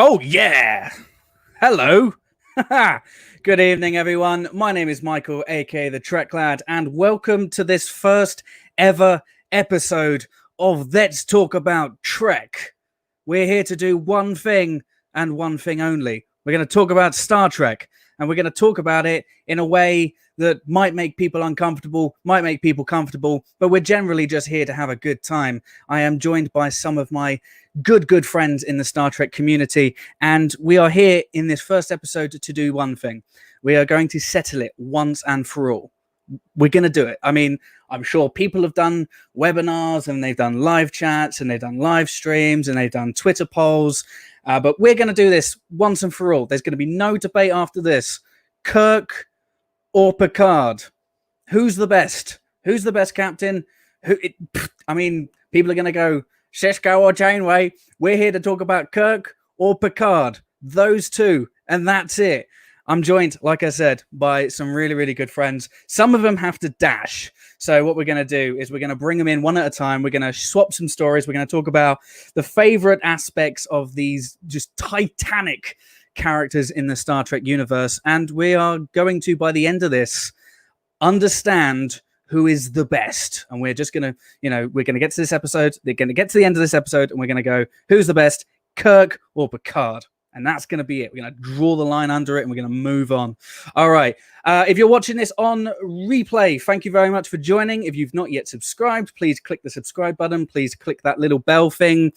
Oh, yeah. Hello. Good evening, everyone. My name is Michael, aka the Trek Lad, and welcome to this first ever episode of Let's Talk About Trek. We're here to do one thing and one thing only. We're going to talk about Star Trek, and we're going to talk about it in a way that might make people uncomfortable, might make people comfortable, but we're generally just here to have a good time. I am joined by some of my good friends in the Star Trek community, and we are here in this first episode to do one thing. We are going to settle it once and for all. We're going to do it. I mean, I'm sure people have done webinars and they've done live chats and they've done live streams and they've done Twitter polls, but we're going to do this once and for all. There's going to be no debate after this. Kirk or Picard? Who's the best? Who's the best captain? People are going to go Cisco or Janeway. We're here to talk about Kirk or Picard. Those two, and that's it. I'm joined, like I said, by some really good friends. Some of them have to dash. So what we're going to do is we're going to bring them in one at a time. We're going to swap some stories. We're going to talk about the favorite aspects of these just titanic characters in the Star Trek universe. And we are going to, by the end of this, understand who is the best. And we're just going to, we're going to get to this episode. They're going to get to the end of this episode and we're going to go, who's the best, Kirk or Picard? And that's going to be it. We're going to draw the line under it and we're going to move on. All right. If you're watching this on replay, thank you very much for joining. If you've not yet subscribed, please click the subscribe button. Please click that little bell thing.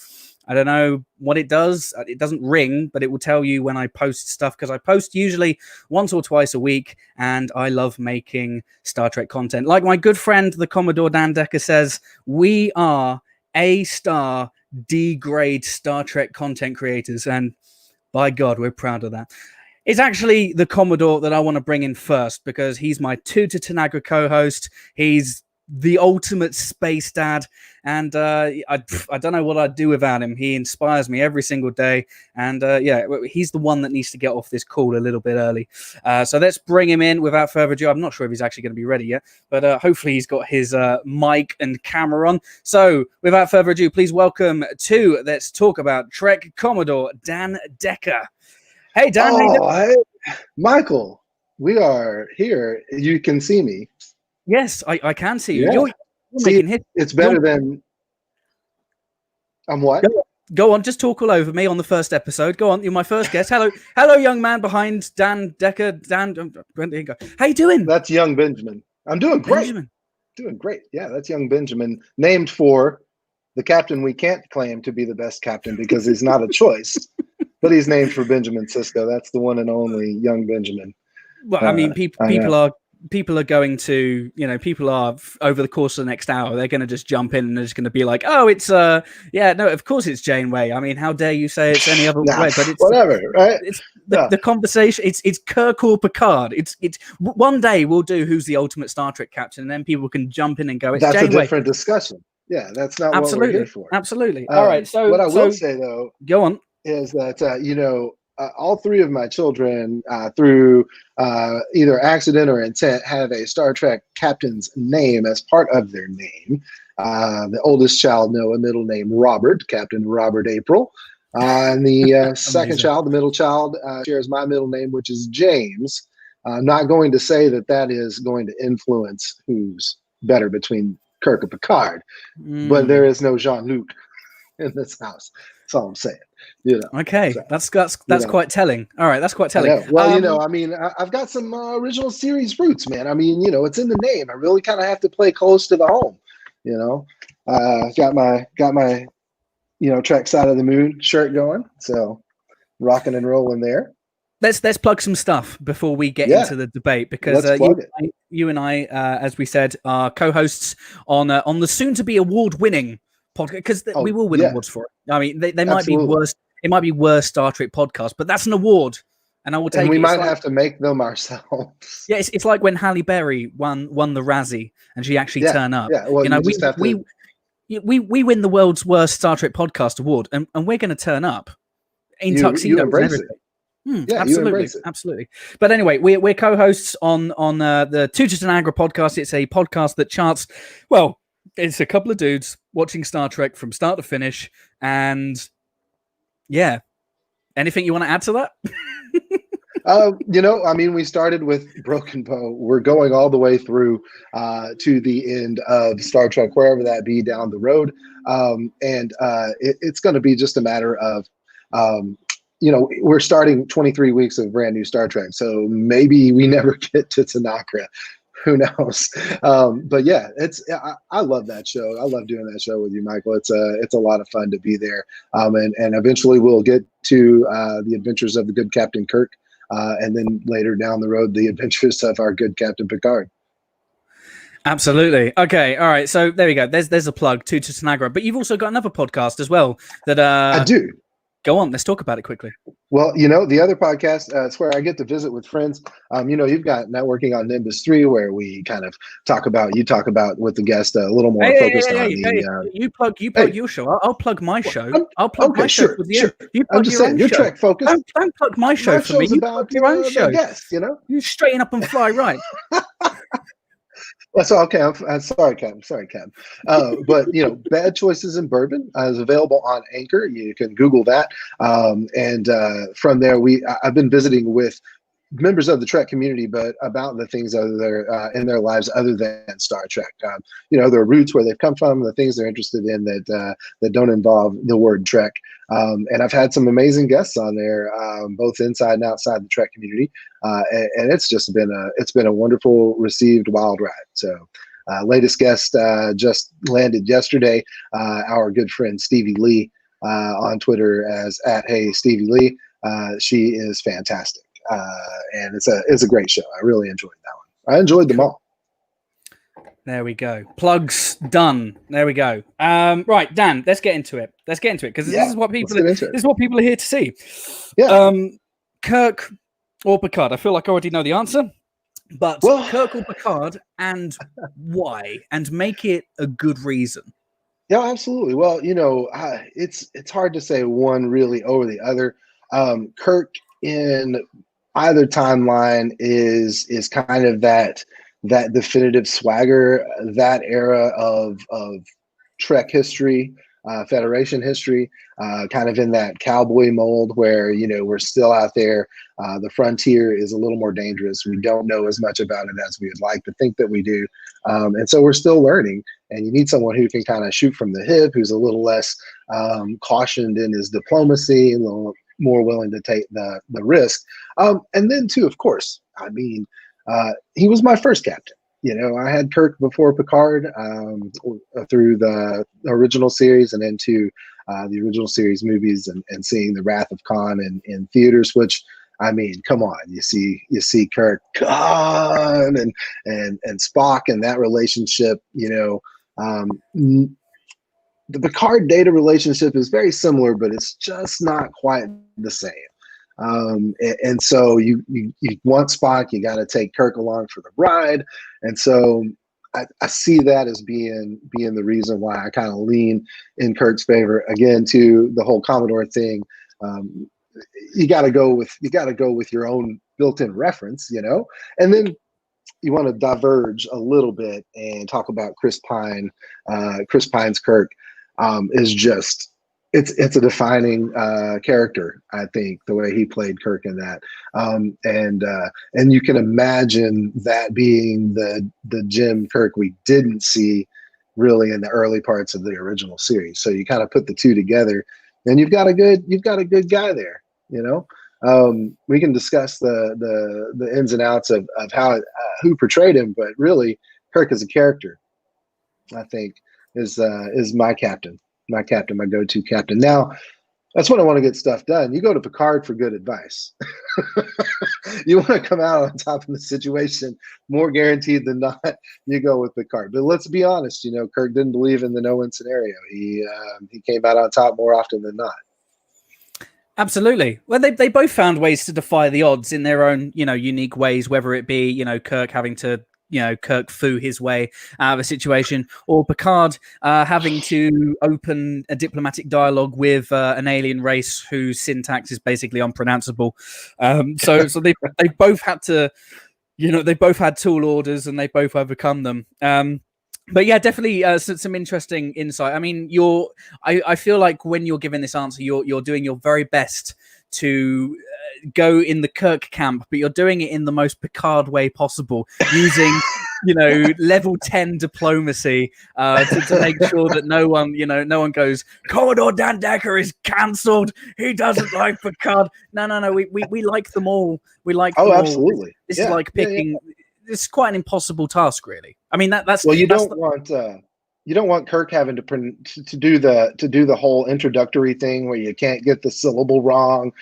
I don't know what it does. It doesn't ring, but it will tell you when I post stuff because I post usually once or twice a week, and I love making Star Trek content. Like my good friend, the Commodore Dan Decker says, we are A-star D-grade Star Trek content creators, and by God, we're proud of that. It's actually the Commodore that I want to bring in first because he's my Two to Tanagra co-host. He's the ultimate space dad, and I don't know what I'd do without him. He inspires me every single day, and he's the one that needs to get off this call a little bit early. So let's bring him in without further ado. I'm not sure if he's actually going to be ready yet, but hopefully he's got his mic and camera on. So without further ado, please welcome to Let's Talk About Trek, Commodore Dan Decker. Hey, Dan. Hey, Michael, we are here. You can see me. Yes, I can see you. Yeah. You're making hits. It's better than... I'm what? Go on, just talk all over me on the first episode. Go on, you're my first guest. Hello, young man behind Dan Decker. Dan, there you go. How you doing? That's young Benjamin. I'm doing great. Benjamin. Doing great. Yeah, that's young Benjamin, named for the captain we can't claim to be the best captain because he's not a choice, but he's named for Benjamin Sisko. That's the one and only young Benjamin. Well, I mean, people are going to, people are over the course of the next hour, they're going to just jump in and they're just going to be like, oh, it's, no, of course it's Janeway. I mean, how dare you say it's any other way? But it's whatever, right? It's the conversation. It's Kirk or Picard. It's one day we'll do who's the ultimate Star Trek captain, and then people can jump in and go, it's That's Janeway. a different discussion. Yeah, that's not what we're here for. Absolutely. All right. So what I will say though, go on, is that all three of my children, through either accident or intent, have a Star Trek captain's name as part of their name. The oldest child, Noah, middle name Robert, Captain Robert April. And the second child, the middle child, shares my middle name, which is James. I'm not going to say that is going to influence who's better between Kirk and Picard, but there is no Jean-Luc in this house. That's all I'm saying. Okay, so, that's quite telling. All right, that's quite telling. Yeah. Well, I've got some original series roots, man. I mean, it's in the name. I really kind of have to play close to the home. Got my Trek Side of the Moon shirt going, so rocking and rolling there. Let's plug some stuff before we get into the debate, because you and I, as we said, are co-hosts on the soon-to-be award-winning podcast, because we will win awards for it. I mean, they might be worse. It might be worst Star Trek podcast, but that's an award, and I will take. And we might have to make them ourselves. Yeah, it's like when Halle Berry won the Razzie, and she actually turned up. Yeah, well, we win the world's worst Star Trek podcast award, and we're going to turn up in tuxedos and everything. Absolutely. But anyway, we're co-hosts on the Two to Tanagra podcast. It's a podcast that charts. Well, it's a couple of dudes watching Star Trek from start to finish, and Anything you want to add to that? We started with Broken Bow. We're going all the way through to the end of Star Trek, wherever that be down the road. It's going to be just a matter of, we're starting 23 weeks of brand new Star Trek. So maybe we never get to Tanakra. Who knows? But yeah, I love that show. I love doing that show with you, Michael. It's a lot of fun to be there. And eventually we'll get to the adventures of the good Captain Kirk. And then later down the road, the adventures of our good Captain Picard. Absolutely. Okay. All right. So there we go. There's a plug to Tanagra, but you've also got another podcast as well that I do. Go on. Let's talk about it quickly. Well, the other podcast, it's where I get to visit with friends. You've got Networking on Nimbus 3, where we kind of talk about with the guest a little more focused on the. You plug your show. I'll plug my show. I'll plug my show with you. Sure. You plug your own you're show. Trek focused. Don't plug my show for me. You plug your own show. Yes, You straighten up and fly right. That's okay. I'm sorry, Cam. But Bad Choices in Bourbon is available on Anchor. You can Google that, and from there, I've been visiting with members of the Trek community, but about the things in their lives other than Star Trek. Their roots, where they've come from, the things they're interested in that don't involve the word Trek. And I've had some amazing guests on there, both inside and outside the Trek community, and it's just been a wonderful received wild ride. So, latest guest just landed yesterday. Our good friend Stevie Lee on Twitter as @HeyStevieLee. She is fantastic, and it's a great show. I really enjoyed that one. I enjoyed them all. There we go. Plugs done. There we go. Right, Dan, let's get into it because this is what people are here to see. Yeah. Kirk or Picard? I feel like I already know the answer, but Kirk or Picard, and why? And make it a good reason. Yeah, absolutely. Well, it's hard to say one really over the other. Kirk in either timeline is kind of that definitive swagger, that era of Trek history, Federation history, kind of in that cowboy mold where, we're still out there. The frontier is a little more dangerous. We don't know as much about it as we would like to think that we do. And so we're still learning, and you need someone who can kind of shoot from the hip, who's a little less cautioned in his diplomacy, a little more willing to take the risk. And then too, of course, he was my first captain. I had Kirk before Picard through the original series and into the original series movies and seeing the Wrath of Khan in theaters, which, come on, you see Kirk, Khan, and Spock, and that relationship, the Picard Data relationship is very similar, but it's just not quite the same. And so you want Spock, you got to take Kirk along for the ride. And so I see that as being the reason why I kind of lean in Kirk's favor. Again, to the whole Commodore thing, you got to go with your own built-in reference, and then you want to diverge a little bit and talk about Chris Pine. Chris Pine's Kirk is just. It's a defining character, I think, the way he played Kirk in that, and you can imagine that being the Jim Kirk we didn't see really in the early parts of the original series. So you kind of put the two together, and you've got a good guy there. We can discuss the ins and outs of how who portrayed him, but really Kirk as a character, I think, is my captain. My go-to captain. Now, that's when I want to get stuff done. You go to Picard for good advice. You want to come out on top of the situation, more guaranteed than not, you go with Picard. But let's be honest, Kirk didn't believe in the no-win scenario. He came out on top more often than not. Absolutely. Well, they both found ways to defy the odds in their own, unique ways, whether it be, Kirk having to Kirk foo his way out of a situation, or Picard having to open a diplomatic dialogue with an alien race whose syntax is basically unpronounceable. So they both had to, they both had tall orders and they both overcome them. But yeah, definitely some interesting insight. I mean, I feel like when you're giving this answer, you're doing your very best to go in the Kirk camp, but you're doing it in the most Picard way possible, using level 10 diplomacy to make sure that no one goes, Commodore Dan Decker is cancelled. He doesn't like Picard. No. We like them all. We like them all. Absolutely. This is like picking. It's quite an impossible task, really. I mean, that's well. You don't want Kirk having to do the whole introductory thing where you can't get the syllable wrong,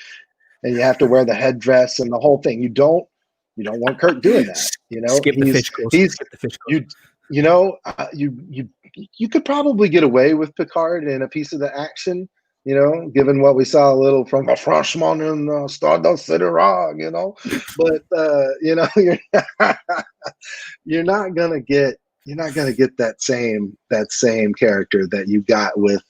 and you have to wear the headdress and the whole thing. You don't want Kirk doing that. Skip the fish course. You could probably get away with Picard in a piece of the action. Given what we saw a little from a Frenchman in Stardust City Rock, but you're not gonna get that same character that you got with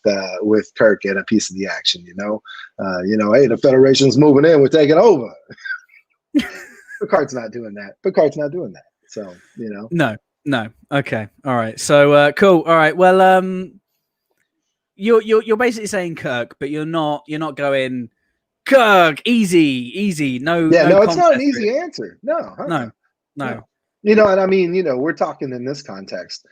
Kirk in a piece of the action. Hey, the Federation's moving in, we're taking over. Picard's not doing that. So No. Okay. All right. So cool. All right. Well, you're basically saying Kirk, but you're not going Kirk easy. No. No, it's not an easy answer. No. And I mean, we're talking in this context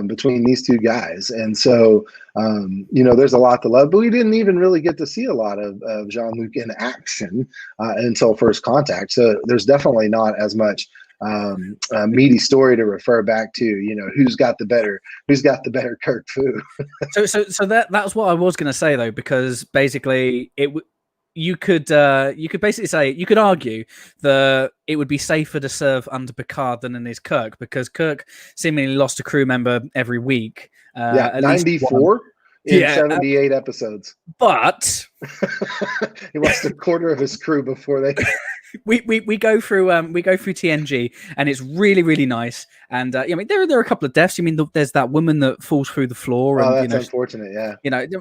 between these two guys, and so there's a lot to love. But we didn't even really get to see a lot of Jean-Luc in action until First Contact. So there's definitely not as much meaty story to refer back to. Who's got the better Kirk Fu. so that's what I was going to say, though, because basically you could basically say, you could argue that it would be safer to serve under Picard than in his Kirk, because Kirk seemingly lost a crew member every week. 94 in 78 episodes. But he lost a quarter of his crew before they. We go through TNG, and it's really, really nice. And I mean, there are a couple of deaths. You mean there's that woman that falls through the floor? And, that's unfortunate. Yeah.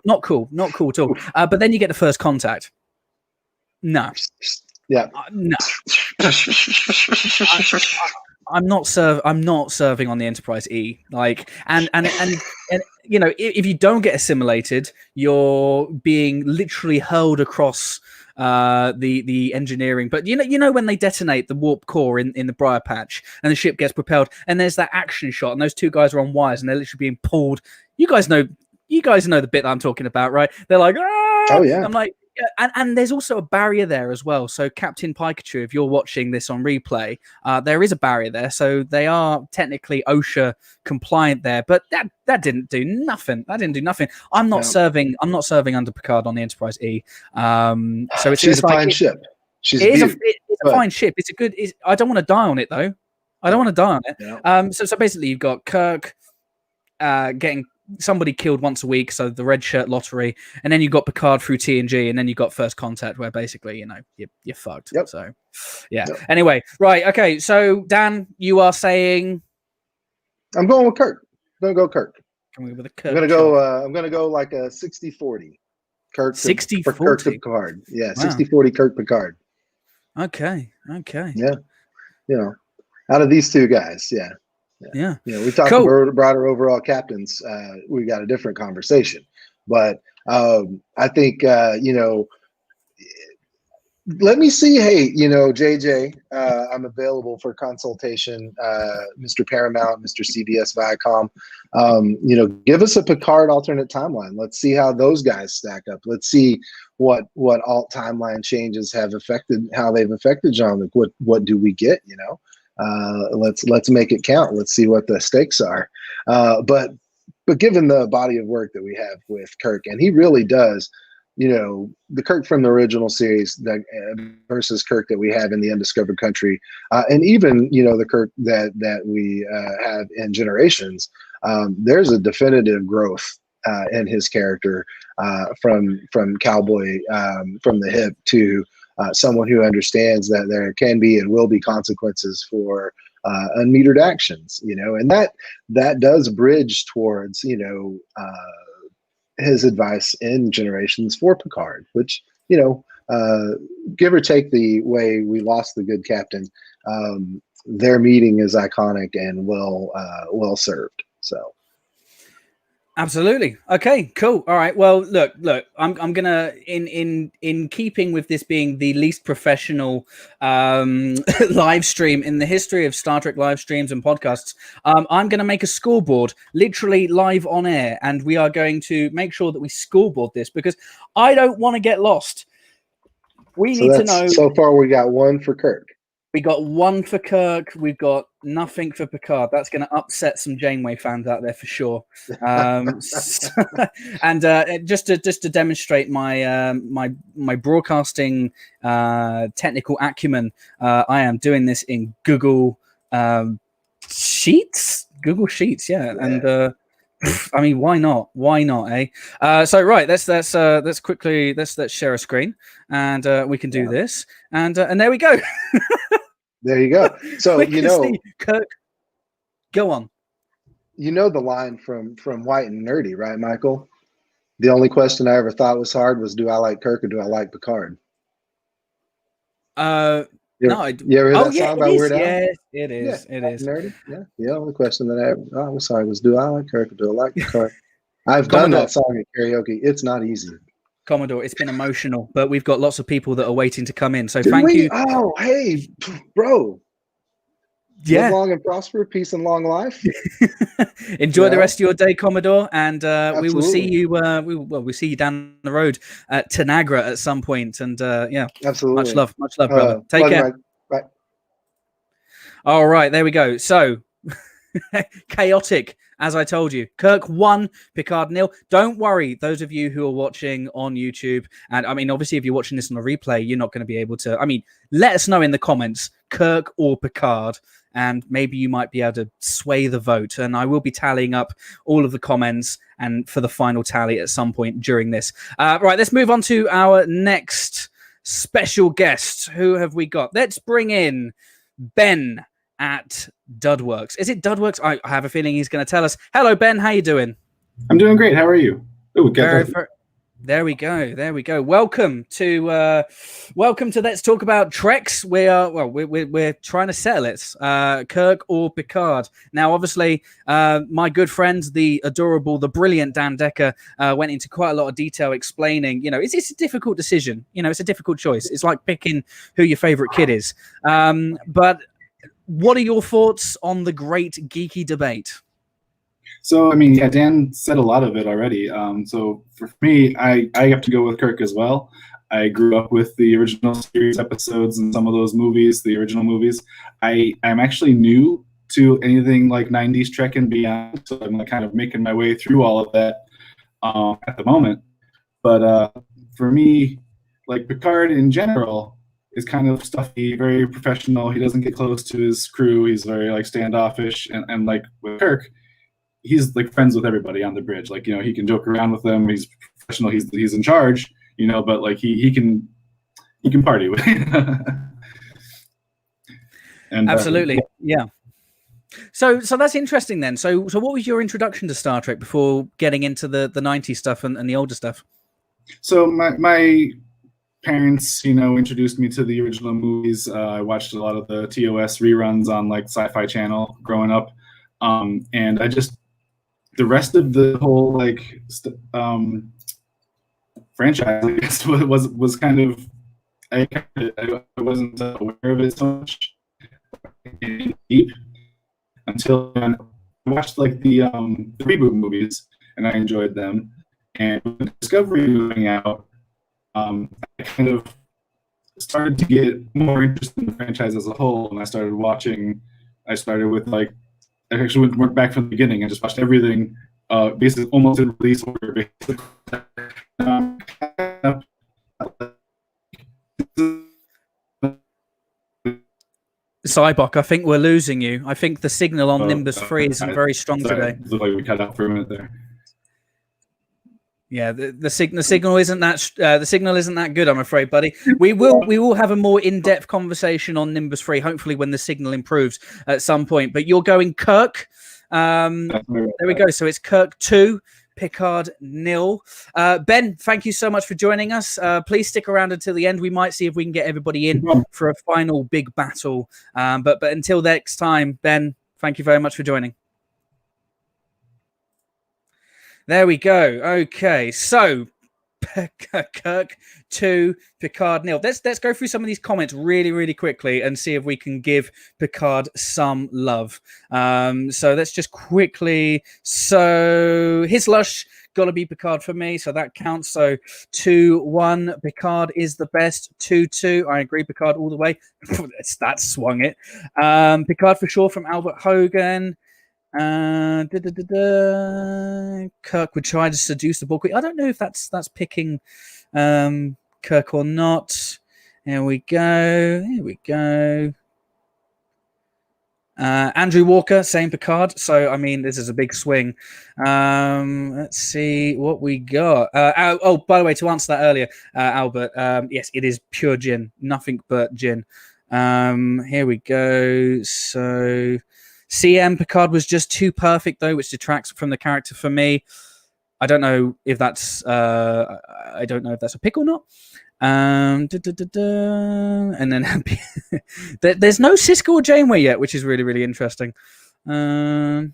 Not cool at all. But then you get the First Contact. No. Yeah. No. I'm not serving on the Enterprise E. Like, and if you don't get assimilated, you're being literally hurled across the engineering. But when they detonate the warp core in the Briar Patch and the ship gets propelled, and there's that action shot, and those two guys are on wires and they're literally being pulled. You guys know the bit that I'm talking about, right? They're like, ah! Oh yeah. I'm like, yeah, and there's also a barrier there as well. So Captain Pikachu, if you're watching this on replay, there is a barrier there. So they are technically OSHA compliant there, but that didn't do nothing. I'm not serving under Picard on the Enterprise E. So she's a fine ship. It's a fine ship. It's a good. I don't want to die on it though. I don't want to die on it. Yeah. So basically, you've got Kirk getting somebody killed once a week, so the red shirt lottery, and then you got Picard through TNG, and then you got First Contact, where basically you're fucked. Yep. So yeah. Yep. Anyway, right, okay. So Dan, you are saying I'm going with Kirk. I'm gonna go Kirk. With a Kirk. I'm gonna go like a 60-40. Kirk 60-40 Kirk to Picard. Yeah, wow. 60-40 Kirk Picard. Okay. Yeah. Out of these two guys, yeah. We talked about broader overall captains. We got a different conversation, but I think let me see. Hey, JJ, I'm available for consultation. Mr. Paramount, Mr. CBS Viacom. Give us a Picard alternate timeline. Let's see how those guys stack up. Let's see what alt timeline changes have affected how they've affected Jean-Luc. What do we get? Let's make it count. Let's see what the stakes are. But given the body of work that we have with Kirk, and he really does, the Kirk from the original series versus Kirk that we have in the Undiscovered Country, and even the Kirk that we have in Generations, there's a definitive growth in his character from cowboy from the hip to someone who understands that there can be and will be consequences for unmetered actions, and that does bridge towards, his advice in Generations for Picard, which, give or take the way we lost the good captain, their meeting is iconic and well served. So. Absolutely. Okay, cool. All right. Well, look. I'm gonna in keeping with this being the least professional live stream in the history of Star Trek live streams and podcasts. I'm gonna make a scoreboard, literally live on air, and we are going to make sure that we scoreboard this because I don't want to get lost. We So need to know. so far we got one for Kirk. We got one for Kirk. We've got nothing for Picard. That's going to upset some Janeway fans out there for sure. And just to demonstrate my my broadcasting technical acumen, I am doing this in Google Sheets. Google Sheets, yeah. And I mean, why not? Why not, eh? So right, let's quickly let's share a screen, and we can do this, and there we go. There you go. So Kirk, go on. You know the line from White and Nerdy, right, Michael? The only question I ever thought was hard was, do I like Kirk or do I like Picard? No, you ever heard that song by Weird Al? Yes, it is. Yeah, it is. Nerdy. Yeah. The only question that I was sorry was, do I like Kirk or do I like Picard? I've done that song at karaoke. It's not easy. Commodore, it's been emotional, but we've got lots of people that are waiting to come in. So thank you. Oh, hey, bro. Yeah. Live long and prosper, peace and long life. Enjoy the rest of your day, Commodore, and we will see you. We'll see you down the road at Tanagra at some point. And yeah, absolutely. Much love, brother. Take care. Bye. All right, there we go. So chaotic. As I told you, Kirk 1, Picard 0. Don't worry, those of you who are watching on YouTube, and I mean, obviously, if you're watching this on a replay, you're not going to be able to. I mean, let us know in the comments, Kirk or Picard, and maybe you might be able to sway the vote. And I will be tallying up all of the comments and for the final tally at some point during this. Right, let's move on to our next special guest. Who have we got? Let's bring in Ben at Dudworks. Is it Dudworks? I have a feeling he's going to tell us. Hello, Ben. How you doing? I'm doing great. How are you? Ooh, there we go. Welcome to Let's Talk About Treks. We're trying to settle it. Kirk or Picard. Now, obviously, my good friend, the adorable, the brilliant Dan Decker, went into quite a lot of detail explaining. It's a difficult decision. It's a difficult choice. It's like picking who your favorite kid is. But what are your thoughts on the great geeky debate? So, I mean, yeah, Dan said a lot of it already. So for me, I have to go with Kirk as well. I grew up with the original series episodes and some of those movies, the original movies. I'm actually new to anything like 90s Trek and beyond, so I'm like kind of making my way through all of that at the moment. But for me, like Picard in general is kind of stuffy, very professional. He doesn't get close to his crew. He's very like standoffish, and like with Kirk, he's like friends with everybody on the bridge. Like, he can joke around with them. He's professional. He's in charge, but like he can party with. And absolutely. Yeah. So that's interesting then. So what was your introduction to Star Trek before getting into the 90s stuff and the older stuff? So my parents, introduced me to the original movies. I watched a lot of the TOS reruns on like Sci-Fi Channel growing up. And the rest of the whole like franchise, I guess, was kind of, I wasn't aware of it so much deep until I watched like the reboot movies, and I enjoyed them. And with Discovery moving out, I kind of started to get more interested in the franchise as a whole, and I started with like, I actually went back from the beginning and just watched everything, basically almost in release order. Cybok, I think we're losing you. I think the signal on Nimbus 3 isn't very strong today. Looks like we cut out for a minute there. Yeah, the signal isn't that good, I'm afraid, buddy. We will have a more in-depth conversation on Nimbus 3, hopefully when the signal improves at some point. But you're going Kirk. There we go. So it's Kirk 2, Picard 0. Ben, thank you so much for joining us. Please stick around until the end. We might see if we can get everybody in for a final big battle. But until next time, Ben, thank you very much for joining. There we go. Okay, so Kirk 2, Picard 0. Let's go through some of these comments really quickly and see if we can give Picard some love. So let's just quickly. So his lush gotta be Picard for me, so that counts. So 2-1, Picard is the best. 2-2, I agree, Picard all the way. That swung it. Picard for sure from Albert Hogan. Kirk would try to seduce the Borg. I don't know if that's picking Kirk or not. Here we go. Andrew Walker, same Picard. So I mean, this is a big swing. Let's see what we got. Oh, by the way, to answer that earlier, Albert. Yes, it is pure gin, nothing but gin. Here we go. So CM Picard was just too perfect though, which detracts from the character for me. I don't know if that's a pick or not. And then there's no Sisko or Janeway yet, which is really interesting. Let's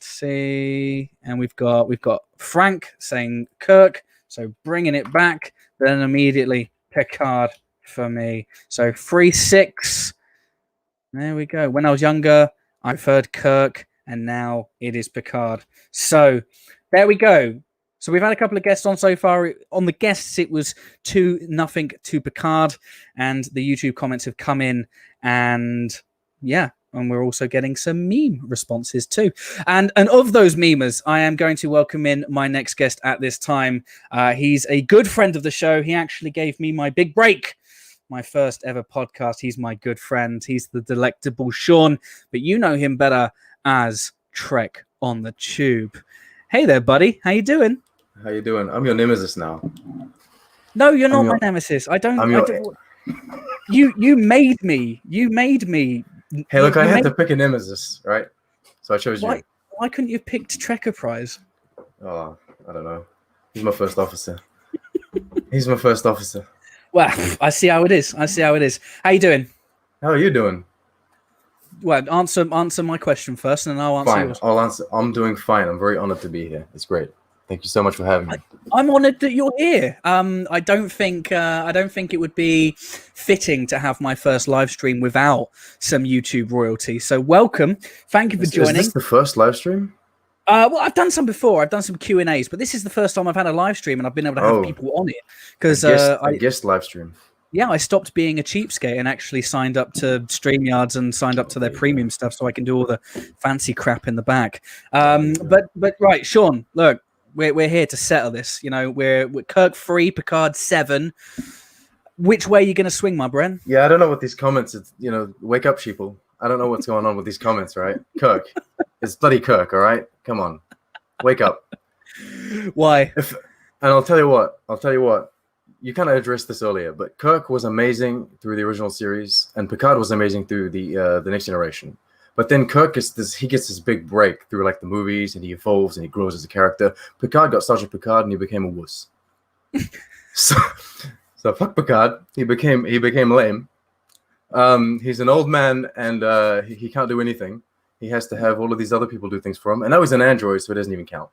see, and we've got Frank saying Kirk, so bringing it back. Then immediately Picard for me. So 3-6. There we go. When I was younger, I preferred Kirk, and now it is Picard. So there we go. So we've had a couple of guests on so far. On the guests, it was 2-0 to Picard, and the YouTube comments have come in, and yeah, and we're also getting some meme responses too. And of those memers, I am going to welcome in my next guest at this time. He's a good friend of the show. He actually gave me my big break, my first ever podcast. He's my good friend. He's the delectable Sean, but you know him better as Trek on the Tube. Hey there, buddy. How you doing? How you doing? I'm your nemesis now. No, you're not my nemesis. I don't. You made me. You made me. Hey, look, I had to pick a nemesis, right? So I chose you. Why couldn't you have picked Trekker Prize? Oh, I don't know. He's my first officer. He's my first officer. Well, I see how it is. How you doing? How are you doing? Well, answer my question first, and then I'll answer Fine. yours. I'll answer. I'm doing fine. I'm very honored to be here. It's great. Thank you so much for having me. I'm honored that you're here. I don't think it would be fitting to have my first live stream without some YouTube royalty. So welcome. Thank you for joining. Is this the first live stream? Well, I've done some before. I've done some Q&As, but this is the first time I've had a live stream and I've been able to have people on it. Because I guessed live stream. Yeah, I stopped being a cheapskate and actually signed up to StreamYards and signed up to their premium stuff so I can do all the fancy crap in the back. But right, Sean, look, we're here to settle this. You know, we're Kirk 3, Picard 7. Which way are you going to swing, my Bren? Yeah, I don't know what these comments. Wake up, sheeple. I don't know what's going on with these comments, right? Kirk, it's bloody Kirk, all right? Come on, wake up. Why? And I'll tell you what. You kind of addressed this earlier, but Kirk was amazing through the original series, and Picard was amazing through the Next Generation. But then Kirk gets this big break through like the movies, and he evolves and he grows as a character. Picard got Sergeant Picard, and he became a wuss. so fuck Picard. He became lame. He's an old man, and he can't do anything. He has to have all of these other people do things for him, and now he's an android, so it doesn't even count.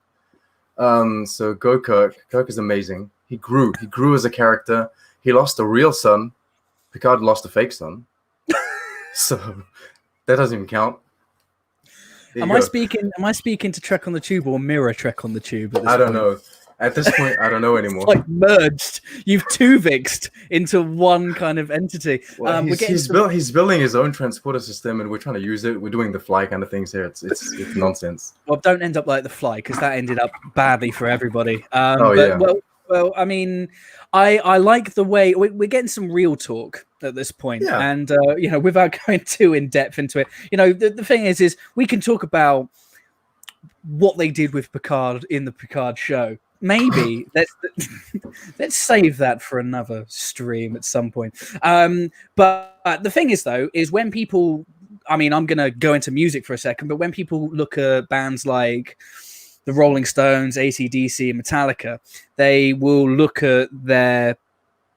So go Kirk. Kirk is amazing. He grew as a character. He lost a real son. Picard lost a fake son. So that doesn't even count. Am I speaking to Trek on the Tube or Mirror Trek on the Tube? I don't know. At this point, I don't know anymore. It's like merged. You've two-vixed into one kind of entity. Well, he's building his own transporter system, and we're trying to use it. We're doing the fly kind of things here. It's nonsense. Well, don't end up like the fly, because that ended up badly for everybody. Well, I mean, I like the way we're getting some real talk at this point, and without going too in depth into it, the thing is we can talk about what they did with Picard in the Picard show. Maybe let's save that for another stream at some point. But the thing is, though, is when people, I mean, I'm gonna go into music for a second, but when people look at bands like the Rolling Stones, AC/DC, and Metallica, they will look at their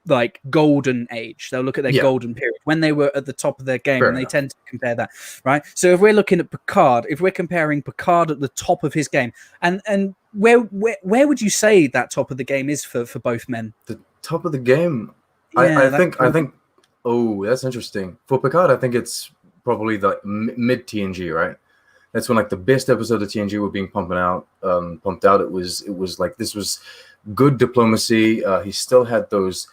like golden age. They'll look at their golden period when they were at the top of their game, and they tend to compare that, right? So if we're looking at Picard, if we're comparing Picard at the top of his game, and where would you say that top of the game is for both men? The top of the game. Yeah, I think. Oh, that's interesting. For Picard, I think it's probably the mid TNG, right? That's when like the best episode of TNG were being pumped out. It was like this was good diplomacy. He still had those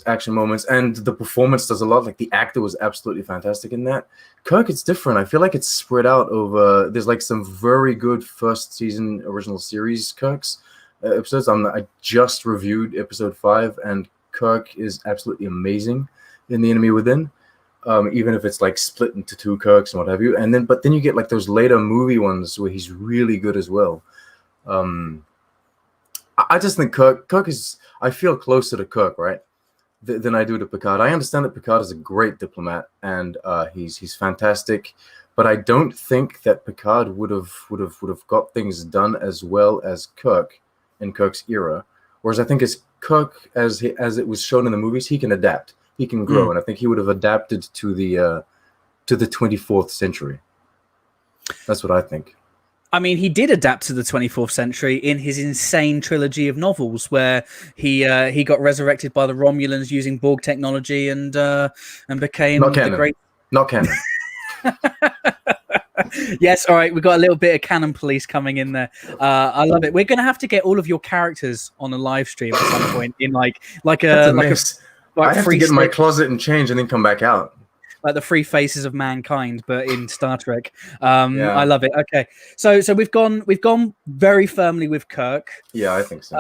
action moments, and the performance does a lot. Like the actor was absolutely fantastic in that. Kirk, it's different. I feel like it's spread out over. There's like some very good first season original series Kirk's episodes. I just reviewed episode 5, and Kirk is absolutely amazing in The Enemy Within. Even if it's like split into 2 Kirks and what have you, but then you get like those later movie ones where he's really good as well. I just think Kirk is. I feel closer to Kirk, right, than I do to Picard. I understand that Picard is a great diplomat and he's fantastic, but I don't think that Picard would have got things done as well as Kirk in Kirk's era. Whereas I think as Kirk, as it was shown in the movies, he can adapt. He can grow, and I think he would have adapted to the 24th century. That's what I think. I mean, he did adapt to the 24th century in his insane trilogy of novels, where he got resurrected by the Romulans using Borg technology and became the great. Not canon. Yes, all right. We've got a little bit of canon police coming in there. I love it. We're going to have to get all of your characters on a live stream at some point in like a mess. I have to get in my closet and change and then come back out. Like the 3 faces of mankind, but in Star Trek. I love it. Okay, so we've gone very firmly with Kirk. Yeah, I think so.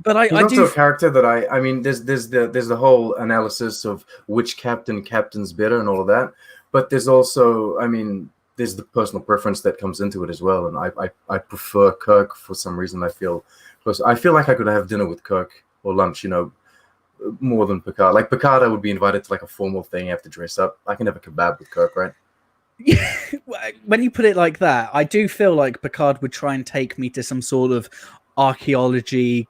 But I also do a character that I mean, there's the whole analysis of which captain's better and all of that. But there's also, I mean, there's the personal preference that comes into it as well. And I prefer Kirk for some reason. I feel close. I feel like I could have dinner with Kirk or lunch, more than Picard. Like Picard, I would be invited to like a formal thing. You have to dress up. I can have a kebab with Kirk, right? When you put it like that, I do feel like Picard would try and take me to some sort of archaeology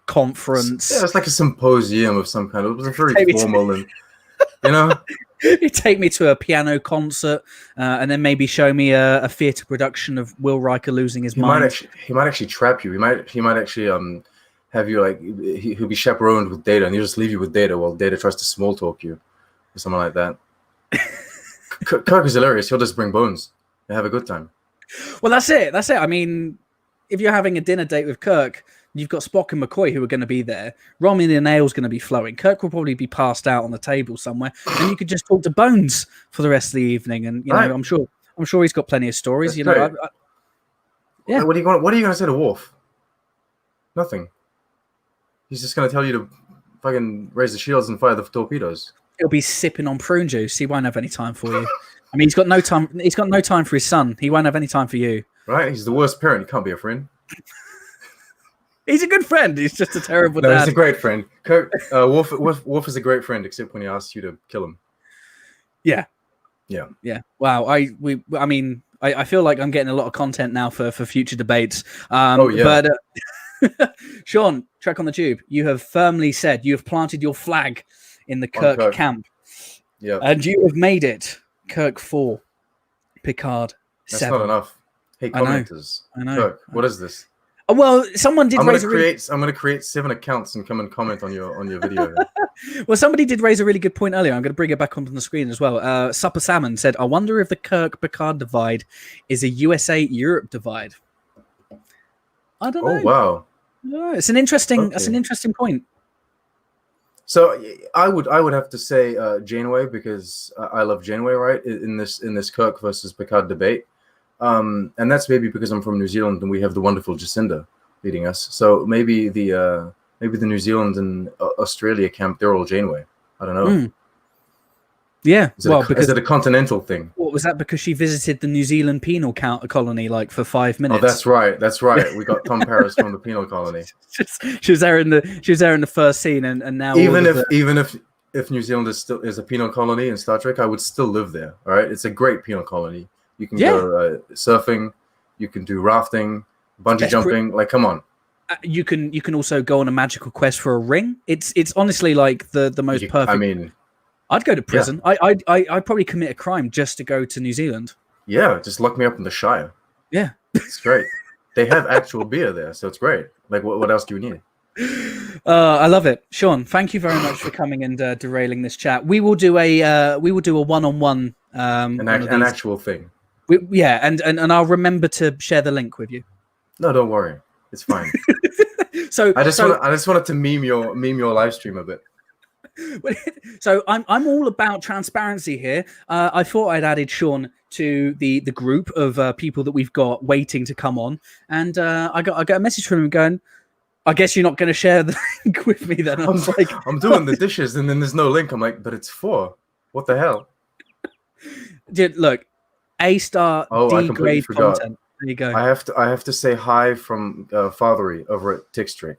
conference. Yeah, it's like a symposium of some kind. It was very formal and, He'd take me to a piano concert and then maybe show me a theatre production of Will Riker losing his mind. He might actually trap you. He might actually have you like he'll be chaperoned with Data, and he'll just leave you with Data while Data tries to small talk you or something like that. Kirk is hilarious. He'll just bring bones and have a good time. Well, that's it. I mean, if you're having a dinner date with Kirk, you've got Spock and McCoy who are going to be there. Romulus and Ale's going to be flowing. Kirk will probably be passed out on the table somewhere, and you could just talk to Bones for the rest of the evening. And right. I'm sure he's got plenty of stories. Yeah. What are you going to say to Worf? Nothing. He's just going to tell you to fucking raise the shields and fire the torpedoes. He'll be sipping on prune juice. He won't have any time for you. I mean, he's got no time. He's got no time for his son. He won't have any time for you. Right? He's the worst parent. He can't be a friend. He's a good friend. He's just a terrible dad. He's a great friend. Kirk, Worf is a great friend, except when he asks you to kill him. Yeah. Yeah. Wow. I feel like I'm getting a lot of content now for future debates. But Sean, Trek on the Tube, you have firmly said you have planted your flag in the Kirk camp. Yeah. And you have made it Kirk 4, Picard 7. That's not enough. Hey, commenters. I know. Kirk, what is this? Well, someone did raise I'm going to create 7 accounts and come and comment on your video. Well, somebody did raise a really good point earlier. I'm going to bring it back onto the screen as well. Supper Salmon said, I wonder if the Kirk-Picard divide is a USA-Europe divide. I don't know. Oh, wow. It's an interesting point. So I would have to say Janeway, because I love Janeway, right? In this Kirk versus Picard debate. And that's maybe because I'm from New Zealand and we have the wonderful Jacinda leading us. So maybe the New Zealand and Australia camp, they're all Janeway. I don't know. Yeah. Is it a continental thing? What was that? Because she visited the New Zealand penal colony like for 5 minutes. Oh, that's right. We got Tom Paris from the penal colony. She was there in the first scene, and now even if New Zealand is a penal colony in Star Trek, I would still live there. All right, it's a great penal colony. You can go surfing, you can do rafting, bungee jumping. Like, come on. You can also go on a magical quest for a ring. It's honestly like the most perfect. I mean, I'd go to prison. Yeah. I'd probably commit a crime just to go to New Zealand. Yeah, just lock me up in the Shire. Yeah, it's great. they have actual beer there, so it's great. Like, what else do you need? I love it, Sean. Thank you very much for coming and derailing this chat. We will do a one-on-one, An actual thing. And I'll remember to share the link with you. No, don't worry, it's fine. So I just wanted to meme your live stream a bit. So I'm all about transparency here. I thought I'd added Sean to the group of people that we've got waiting to come on, and I got a message from him going, I guess you're not going to share the link with me then. I was like, I'm doing the dishes and then there's no link. I'm like, but it's 4. What the hell? Dude, look, A-star D grade content. There you go. I have to say hi from Fathery over at Tickstrick.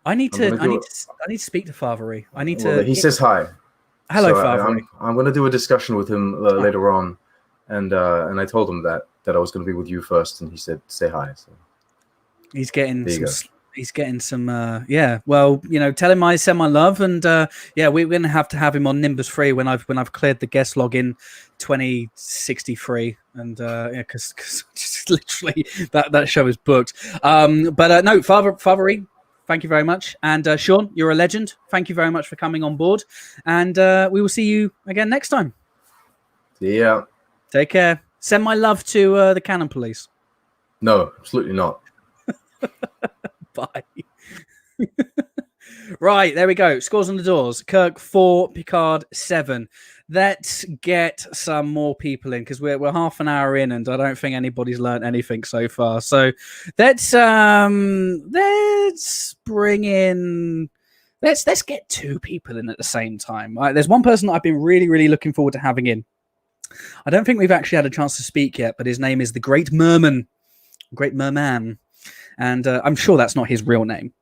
I need to speak to Fathery. He says hi. Hello, so Fathery. I'm going to do a discussion with him later on, and I told him that I was going to be with you first, and he said say hi. So he's getting some well, tell him I send my love, and we're gonna have to have him on Nimbus 3 when I've cleared the guest login 2063, and because just literally that show is booked. No, Fathery, thank you very much, and Sean, you're a legend. Thank you very much for coming on board, and we will see you again next time. Yeah, take care. Send my love to the Cannon Police. No, absolutely not. Bye. Right, there we go. Scores on the doors. Kirk 4, Picard 7. Let's get some more people in because we're half an hour in, and I don't think anybody's learned anything so far. So let's bring in. Let's get 2 people in at the same time. There's one person that I've been really, really looking forward to having in. I don't think we've actually had a chance to speak yet, but his name is the Great Merman. Great Merman. And I'm sure that's not his real name.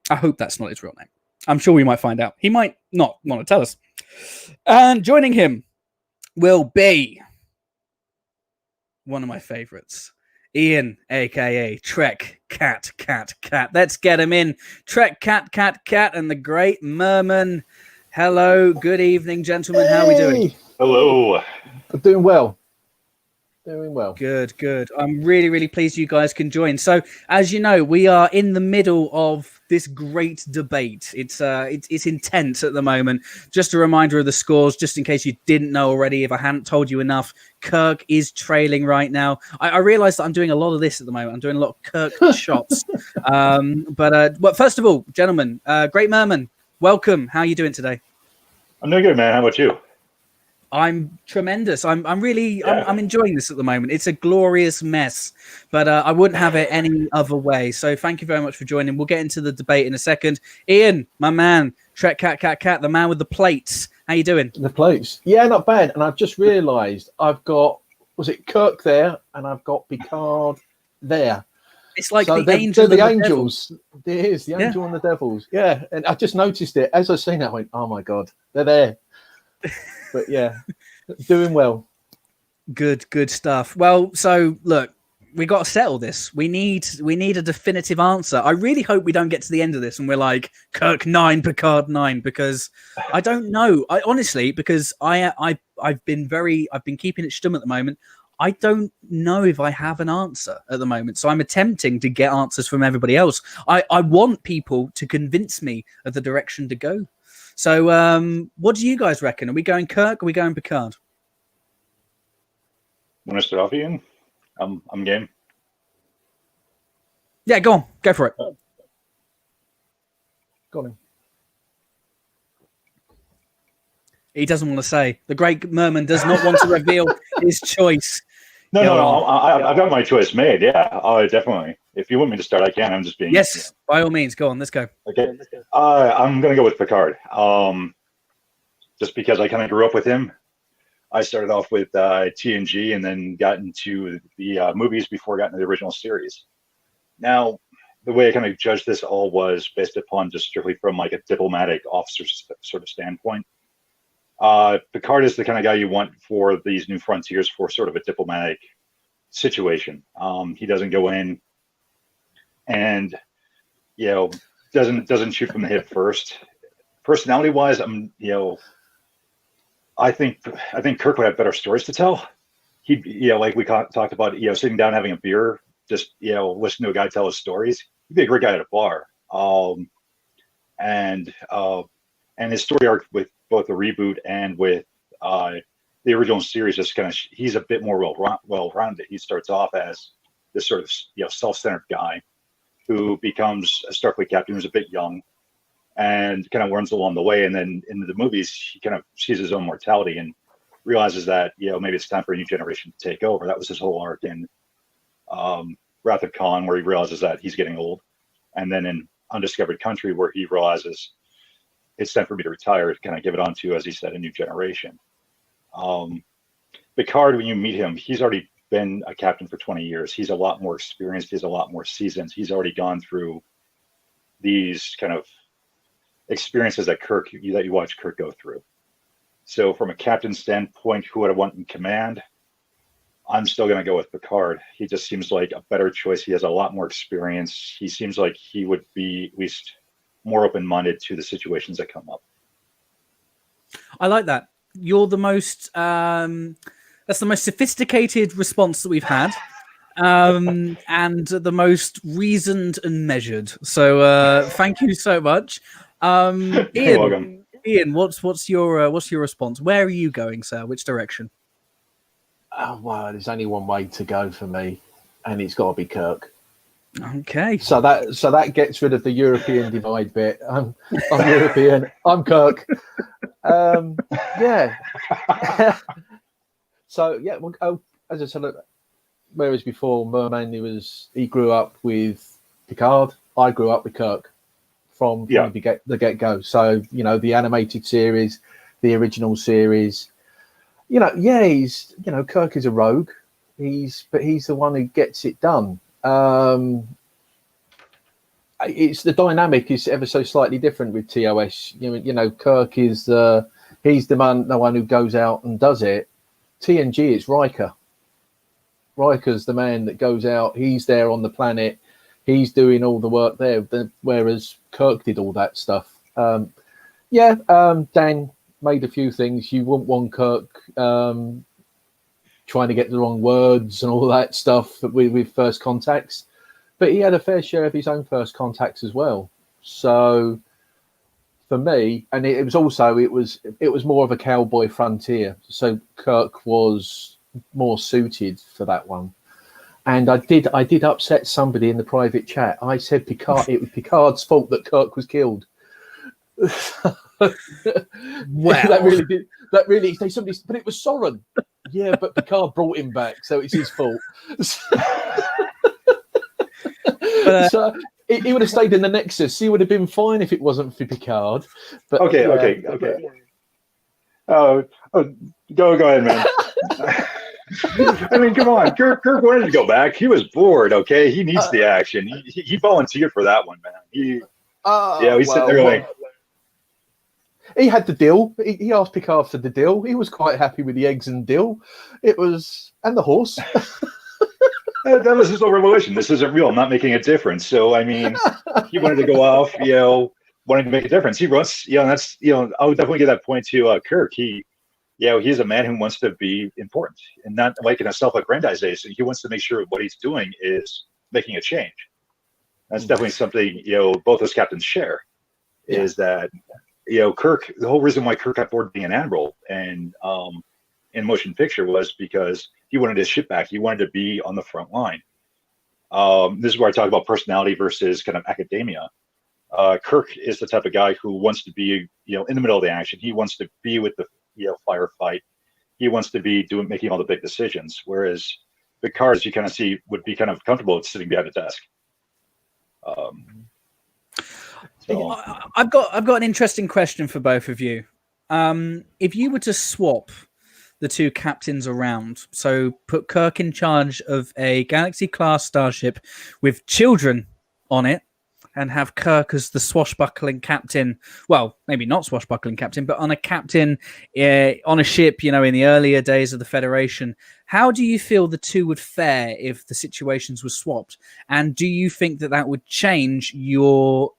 I hope that's not his real name. I'm sure we might find out. He might not want to tell us. And joining him will be one of my favorites, Ian, a.k.a. Trek Cat. Let's get him in. Trek Cat, and the Great Merman. Hello, good evening, gentlemen. How are we doing? Hello. I'm doing well. Doing well. Good. I'm really, really pleased you guys can join. So, as you know, we are in the middle of this great debate. It's intense at the moment. Just a reminder of the scores, just in case you didn't know already. If I hadn't told you enough, Kirk is trailing right now. I realize that I'm doing a lot of this at the moment. I'm doing a lot of Kirk shots. But first of all, gentlemen, Great Merman, welcome. How are you doing today? I'm doing good, man. How about you? I'm tremendous. I'm enjoying this at the moment. It's a glorious mess, but I wouldn't have it any other way. So thank you very much for joining. We'll get into the debate in a second. Ian, my man, Trek Cat, the man with the plates. How you doing? The plates. Yeah, not bad. And I've just realised I've got, was it Kirk there? And I've got Picard there. It's like so the angel. The angels. It is, the angel and the devils. Yeah. And I just noticed it. As I seen that, I went, oh my God, they're there. But yeah, doing well. Good stuff. Well, so look, we got to settle this. We need a definitive answer. I really hope we don't get to the end of this and we're like Kirk 9, Picard 9, because I don't know. Because I've been keeping it stum at the moment. I don't know if I have an answer at the moment. So I'm attempting to get answers from everybody else. I want people to convince me of the direction to go. So, what do you guys reckon? Are we going Kirk? Or are we going Picard? Want to start off, Ian? I'm game. Yeah, go on. Go for it. Got him. He doesn't want to say. The Great Merman does not want to reveal his choice. No. I've got my choice made. Yeah, definitely. If you want me to start, I can. I'm just being. Yes, by all means. Go on. Let's go. Okay. I'm going to go with Picard. Just because I kind of grew up with him. I started off with TNG and then got into the movies before I got into the original series. Now, the way I kind of judged this all was based upon just strictly from like a diplomatic officer sort of standpoint. Picard is the kind of guy you want for these new frontiers for sort of a diplomatic situation. He doesn't go in and doesn't shoot from the hip first. Personality wise, I think Kirk would have better stories to tell. He like we talked about, sitting down having a beer just listen to a guy tell his stories. He'd be a great guy at a bar. And his story arc with both the reboot and with the original series, just kind of he's a bit more well-rounded. He starts off as this sort of self-centered guy who becomes a Starfleet captain who's a bit young and kind of learns along the way. And then in the movies, he kind of sees his own mortality and realizes that maybe it's time for a new generation to take over. That was his whole arc in Wrath of Khan, where he realizes that he's getting old, and then in Undiscovered Country, where he realizes it's time for me to retire, to kind of give it on to, as he said, a new generation. Picard, when you meet him, he's already been a captain for 20 years. He's a lot more experienced. He's a lot more seasoned. He's already gone through these kind of experiences that you watch Kirk go through. So from a captain standpoint, who would I want in command? I'm still going to go with Picard. He just seems like a better choice. He has a lot more experience. He seems like he would be at least more open-minded to the situations that come up. I like that. You're the most that's the most sophisticated response that we've had, and the most reasoned and measured. So thank you so much. Ian, You're welcome. Ian, what's your response? Where are you going, sir? Which direction? Oh, wow, there's only one way to go for me, and it's got to be Kirk. Okay. So that gets rid of the European divide bit. I'm European. I'm Kirk. Yeah. So yeah. Well, as I said, whereas before Merman, he grew up with Picard. I grew up with Kirk from the get go. So the animated series, the original series. He's Kirk is a rogue. He's the one who gets it done. It's the dynamic is ever so slightly different with TOS. Kirk is he's the one who goes out and does it. TNG is Riker. Riker's the man that goes out. He's there on the planet. He's doing all the work there. Whereas Kirk did all that stuff. Dan made a few things. You wouldn't want Kirk trying to get the wrong words and all that stuff with first contacts, but he had a fair share of his own first contacts as well. So for me, and it was more of a cowboy frontier. So Kirk was more suited for that one. And I did upset somebody in the private chat. I said it was Picard's fault that Kirk was killed. Wow. That really somebody, but it was Soren. Yeah, but Picard brought him back, so it's his fault. So he would have stayed in the Nexus. He would have been fine if it wasn't for Picard. But Okay. Go ahead, man. I mean, come on. Kirk wanted to go back. He was bored. Okay, he needs the action. He volunteered for that one, man. He's sitting there like. He had the deal. He asked Picard for the deal. He was quite happy with the eggs and dill. And the horse. That was his whole revelation. This isn't real. I'm not making a difference. So, I mean, he wanted to go off, wanting to make a difference. He runs, that's, I would definitely give that point to Kirk. He's a man who wants to be important and not like in a self-aggrandization. He wants to make sure what he's doing is making a change. That's definitely something, both those captains share, is that, Kirk, the whole reason why Kirk got bored being an admiral and in motion picture was because he wanted his ship back. He wanted to be on the front line. This is where I talk about personality versus kind of academia. Kirk is the type of guy who wants to be, in the middle of the action. He wants to be with the firefight. He wants to be making all the big decisions. Whereas Picard, as you kind of see, would be kind of comfortable sitting behind a desk. I've got an interesting question for both of you. If you were to swap the two captains around, so put Kirk in charge of a Galaxy-class starship with children on it, and have Kirk as the swashbuckling captain. Well, maybe not swashbuckling captain, but on a captain on a ship, in the earlier days of the Federation. How do you feel the two would fare if the situations were swapped? And do you think that would change your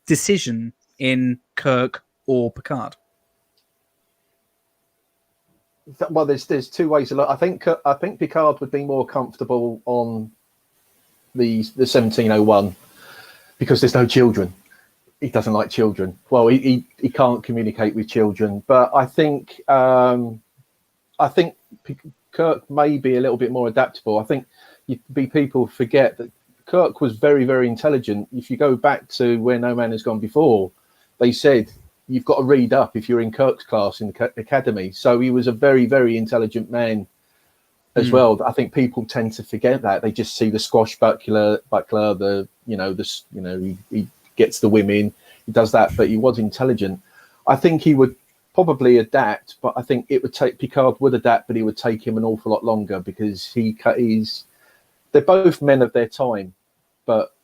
decision in Kirk or Picard? Well, there's two ways to look. I think Picard would be more comfortable on the 1701 because there's no children. He doesn't like children. Well, he can't communicate with children. But I think Kirk may be a little bit more adaptable. I think people forget that Kirk was very, very intelligent. If you go back to where No Man Has Gone Before, they said you've got to read up if you're in Kirk's class in the academy. So he was a very, very intelligent man as well. I think people tend to forget that. They just see the swashbuckler, he gets the women, he does that, but he was intelligent. I think he would probably adapt, but I think Picard would adapt, but it would take him an awful lot longer because they're both men of their time. But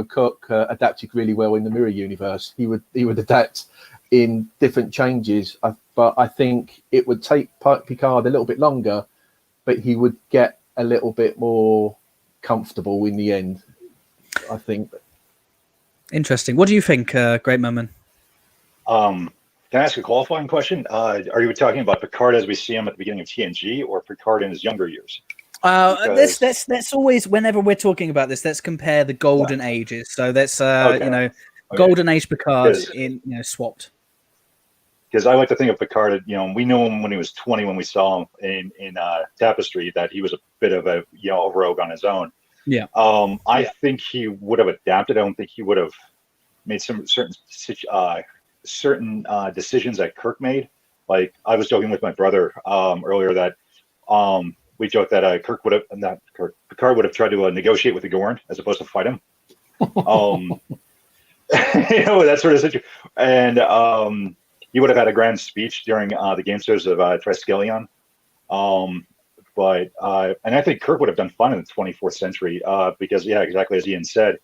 Kirk adapted really well in the Mirror Universe. He would adapt in different changes, but I think it would take Picard a little bit longer, but he would get a little bit more comfortable in the end, I think. Interesting. What do you think, Great Merman? Can I ask a qualifying question? Are you talking about Picard as we see him at the beginning of TNG, or Picard in his younger years? Let's always, whenever we're talking about this, let's compare the golden ages. So that's golden age Picard swapped. Because I like to think of Picard, we knew him when he was 20 when we saw him in Tapestry, that he was a bit of a rogue on his own. Yeah. I think he would have adapted. I don't think he would have made some certain decisions that Kirk made. Like I was joking with my brother earlier that we joked that Picard would have tried to negotiate with the Gorn as opposed to fight him. That sort of situation. And he would have had a grand speech during the gamesters of Triskelion. And I think Kirk would have done fine in the 24th century because, exactly as Ian said,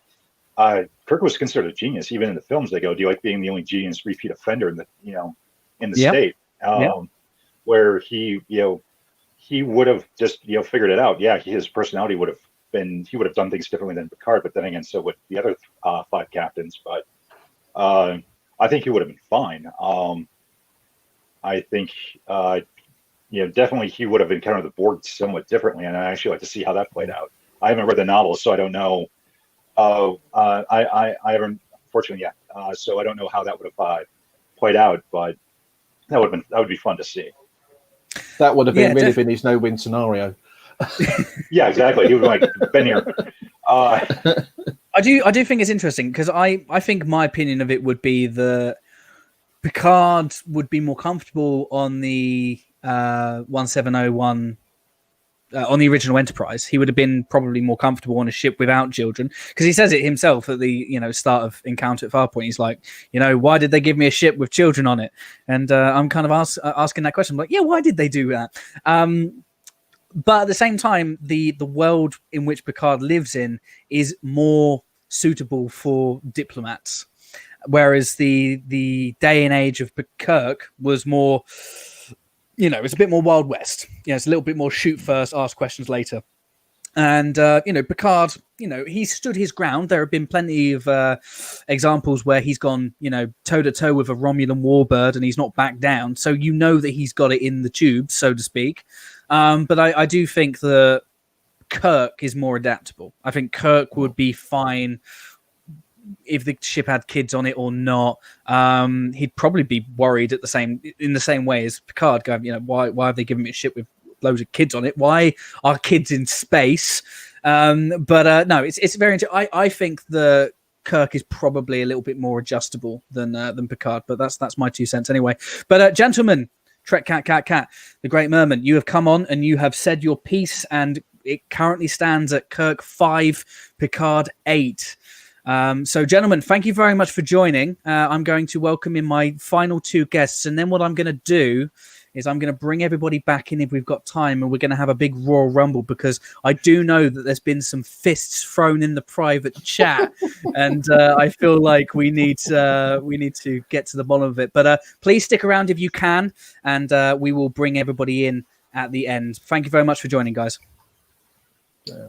Kirk was considered a genius. Even in the films, they go, "Do you like being the only genius repeat offender in the state?" Where he would have just figured it out. Yeah, his personality would have been. He would have done things differently than Picard, but then again, so would the other 5 captains. But I think he would have been fine. I think. Definitely he would have encountered the Borg somewhat differently, and I actually like to see how that played out. I haven't read the novels, so I don't know. I haven't, fortunately, yet, so I don't know how that would have played out, but that would be fun to see. That would have been his no-win scenario. Yeah, exactly. He would have been here. I do think it's interesting because I think my opinion of it would be that Picard would be more comfortable on the 1701 on the original Enterprise. He would have been probably more comfortable on a ship without children because he says it himself at the start of Encounter at Farpoint. He's like, why did they give me a ship with children on it? And I'm kind of asking that question. I'm like, why did they do that? But at the same time, the world in which Picard lives in is more suitable for diplomats, whereas the day and age of Kirk was more. It's a bit more Wild West. It's a little bit more shoot first, ask questions later. And, Picard, he stood his ground. There have been plenty of examples where he's gone, toe-to-toe with a Romulan warbird and he's not backed down. So that he's got it in the tube, so to speak. But I do think that Kirk is more adaptable. I think Kirk would be fine if the ship had kids on it or not. He'd probably be worried in the same way as Picard, going, why have they given me a ship with loads of kids on it? Why are kids in space? But no, it's very interesting. I think that Kirk is probably a little bit more adjustable than Picard, but that's my 2 cents anyway. But gentlemen, Trek Cat, the Great Merman, you have come on and you have said your piece, and it currently stands at Kirk 5, Picard 8. So, gentlemen, thank you very much for joining. I'm going to welcome in my final 2 guests, and then what I'm going to do is I'm going to bring everybody back in if we've got time, and we're going to have a big Royal Rumble because I do know that there's been some fists thrown in the private chat, and I feel like we need to get to the bottom of it. But please stick around if you can, and we will bring everybody in at the end. Thank you very much for joining, guys. Yeah.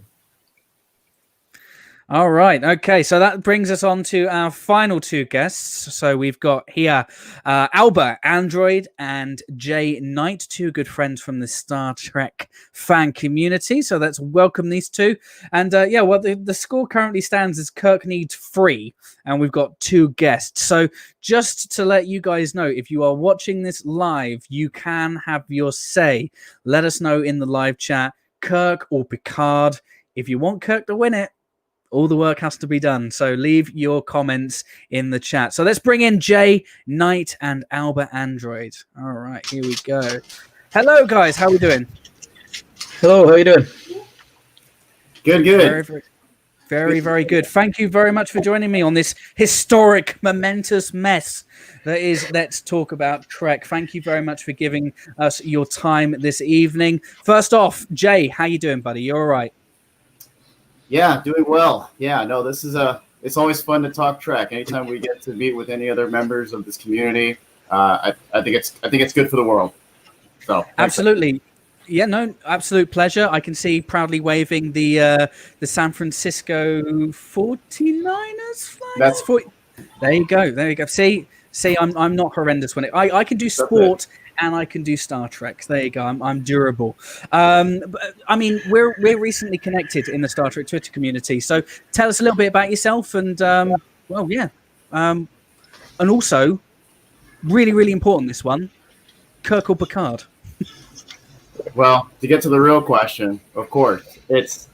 All right. Okay. So that brings us on to our final two guests. So we've got here Albert Android and Jay Knight, two good friends from the Star Trek fan community. So let's welcome these two. And well, the score currently stands as Kirk needs 3, and we've got 2 guests. So just to let you guys know, if you are watching this live, you can have your say. Let us know in the live chat, Kirk or Picard. If you want Kirk to win it, all the work has to be done. So leave your comments in the chat. So let's bring in Jay Knight and Albert Android. All right, here we go. Hello, guys. How are we doing? Hello, how you doing? Good. Very good. Thank you very much for joining me on this historic, momentous mess that is Let's Talk About Trek. Thank you very much for giving us your time this evening. First off, Jay, how you doing, buddy? You all right? Yeah, doing well. Yeah, no, this is it's always fun to talk Trek. Anytime we get to meet with any other members of this community, I think it's good for the world. So absolutely. Yeah, no, absolute pleasure. I can see proudly waving the San Francisco 49ers flag. There you go. See, I'm not horrendous when I can do sport and I can do Star Trek. There you go. I'm durable. But, I mean, we're recently connected in the Star Trek Twitter community. So tell us a little bit about yourself and and also really important this one, Kirk or Picard. Well, to get to the real question, of course, it's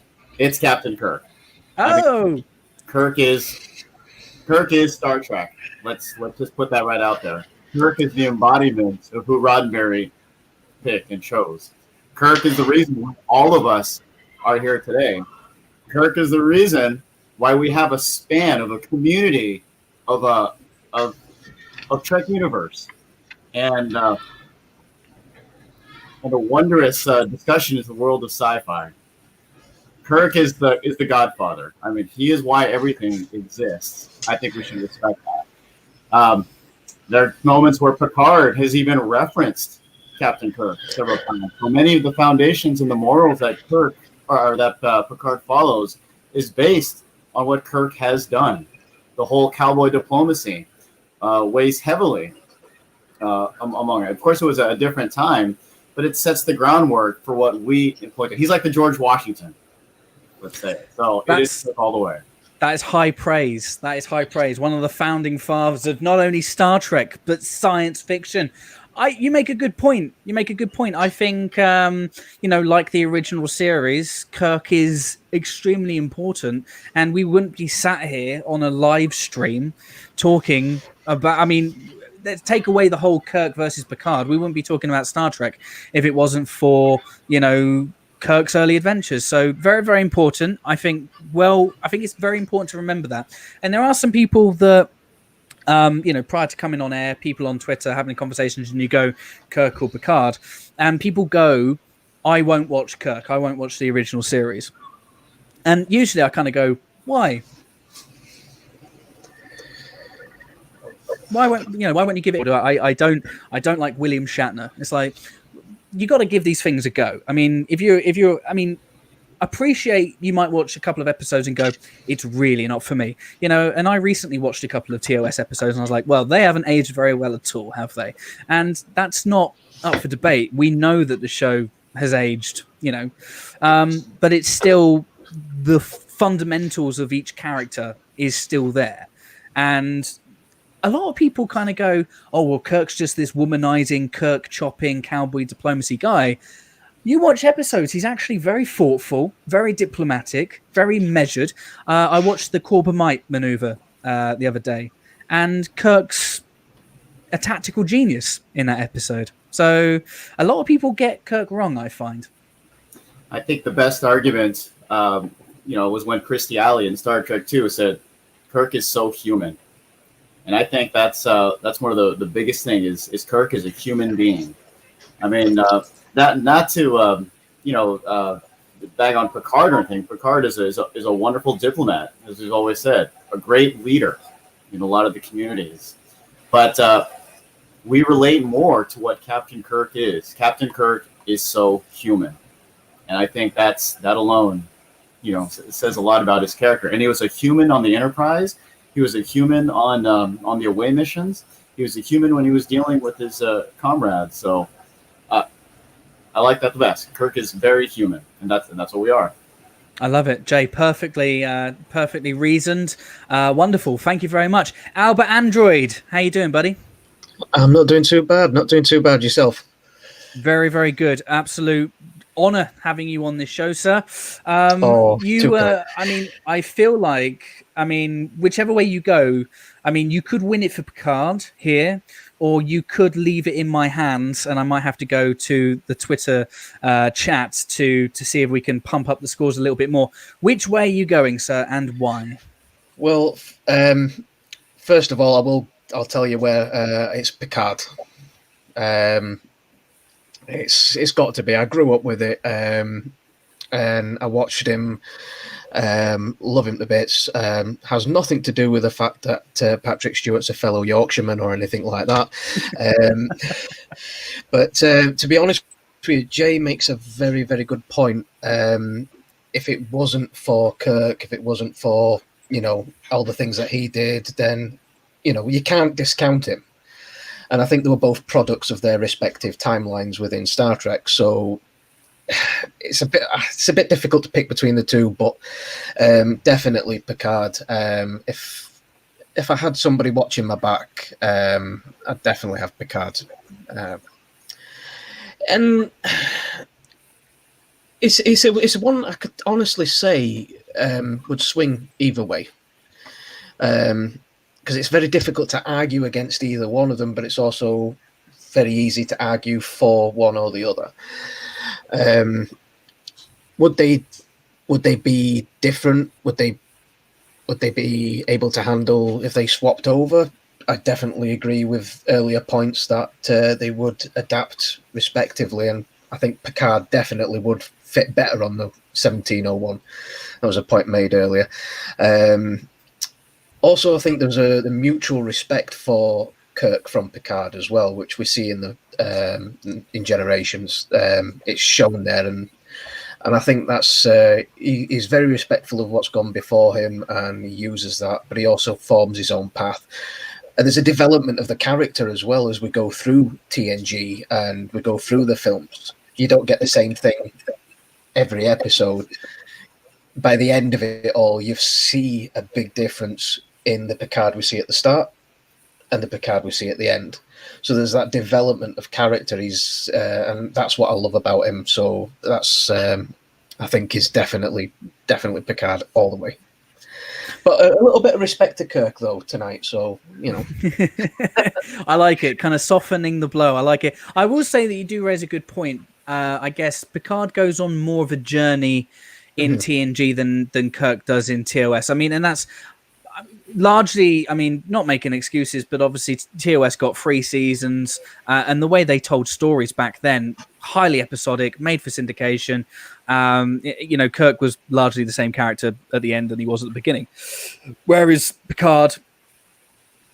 Captain Kirk. Oh, I mean, Kirk is Star Trek. Let's just put that right out there. Kirk is the embodiment of who Roddenberry picked and chose. Kirk is the reason why all of us are here today. Kirk is the reason why we have a span of a community of Trek universe, and a wondrous discussion is the world of sci-fi. Kirk is the godfather. I mean, he is why everything exists. I think we should respect that. There are moments where Picard has even referenced Captain Kirk several times. So many of the foundations and the morals that Picard follows is based on what Kirk has done. The whole cowboy diplomacy weighs heavily among it. Of course, it was a different time, but it sets the groundwork for what we employ. He's like the George Washington, let's say. So it is all the way. That is high praise. One of the founding fathers of not only Star Trek, but science fiction. You make a good point. I think, like the original series, Kirk is extremely important, and we wouldn't be sat here on a live stream talking about, let's take away the whole Kirk versus Picard. We wouldn't be talking about Star Trek if it wasn't for, Kirk's early adventures. So very, very important. I think it's very important to remember that. And there are some people that, prior to coming on air, people on Twitter having conversations, and you go Kirk or Picard, and people go, I won't watch Kirk. I won't watch the original series. And usually I kind of go, why? Why won't you give it? I don't like William Shatner. It's like, you got to give these things a go. Appreciate you might watch a couple of episodes and go, it's really not for me. And I recently watched a couple of TOS episodes and I was like, well, they haven't aged very well at all, have they? And that's not up for debate. We know that the show has aged, but it's still, the fundamentals of each character is still there. And a lot of people kind of go, oh, well, Kirk's just this womanizing, Kirk chopping, cowboy diplomacy guy. You watch episodes, he's actually very thoughtful, very diplomatic, very measured. I watched the Corbomite maneuver the other day, and Kirk's a tactical genius in that episode. So a lot of people get Kirk wrong, I find. I think the best argument, was when Christy Alley in Star Trek 2 said, Kirk is so human. And I think that's one of the biggest thing is Kirk is a human being. Not to bag on Picard or anything. Picard is a wonderful diplomat, as we've always said, a great leader in a lot of the communities. But we relate more to what Captain Kirk is. Captain Kirk is so human, and I think that alone says a lot about his character. And he was a human on the Enterprise. He was a human on the away missions. He was a human when he was dealing with his comrades. So I like that the best. Kirk is very human, and that's what we are. I love it, Jay. Perfectly reasoned. Wonderful. Thank you very much, Albert Android. How you doing, buddy? I'm not doing too bad. Not doing too bad. Yourself? Very, very good. Absolute honor having you on this show, sir. I feel like, whichever way you go, you could win it for Picard here, or you could leave it in my hands, and I might have to go to the Twitter chat to see if we can pump up the scores a little bit more. Which way are you going, sir, and why? Well, first of all, I'll tell you where it's Picard. It's got to be. I grew up with it, and I watched him. Love him to bits. Has nothing to do with the fact that Patrick Stewart's a fellow Yorkshireman or anything like that. But to be honest with you, Jay makes a very, very good point. If it wasn't for Kirk, if it wasn't for all the things that he did, then you can't discount him. And I think they were both products of their respective timelines within Star Trek. So it's a bit difficult to pick between the two, but definitely Picard. If I had somebody watching my back, I'd definitely have Picard. And it's one I could honestly say would swing either way. Because it's very difficult to argue against either one of them, but it's also very easy to argue for one or the other. Would they be different? Would they be able to handle if they swapped over? I definitely agree with earlier points that they would adapt respectively, and I think Picard definitely would fit better on the 1701. That was a point made earlier. Also, I think there's the mutual respect for Kirk from Picard as well, which we see in in Generations. It's shown there, and I think that's he's very respectful of what's gone before him, and he uses that, but he also forms his own path. And there's a development of the character as well as we go through TNG and we go through the films. You don't get the same thing every episode. By the end of it all, you see a big difference in the Picard we see at the start and the Picard we see at the end. So there's that development of character. And that's what I love about him. So that's I think is definitely Picard all the way. But a little bit of respect to Kirk though tonight. So I like it, kind of softening the blow. I like it. I will say that you do raise a good point. I guess Picard goes on more of a journey in TNG than Kirk does in TOS. And that's largely, not making excuses, but obviously TOS got 3 seasons, and the way they told stories back then, highly episodic, made for syndication. Kirk was largely the same character at the end than he was at the beginning, whereas Picard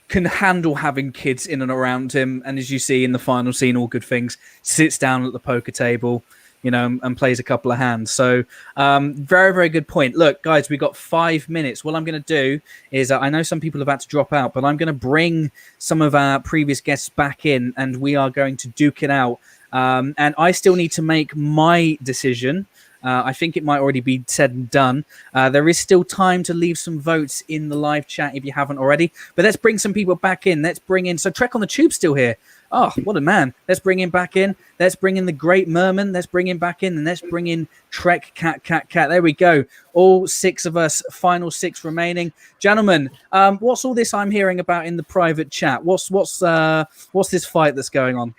can handle having kids in and around him, and as you see in the final scene, All Good Things, sits down at the poker table, and plays a couple of hands. So very, very good point. Look, guys, we got 5 minutes. What I'm going to do is I know some people have had to drop out, but I'm going to bring some of our previous guests back in, and we are going to duke it out. And I still need to make my decision. I think it might already be said and done. There is still time to leave some votes in the live chat if you haven't already. But let's bring some people back in. Let's bring in... So Trek on the Tube still here. Oh, what a man. Let's bring him back in. Let's bring in the Great Merman. Let's bring him back in. And let's bring in Trek Cat. There we go. All 6 of us, final 6 remaining. Gentlemen, what's all this I'm hearing about in the private chat? What's this fight that's going on?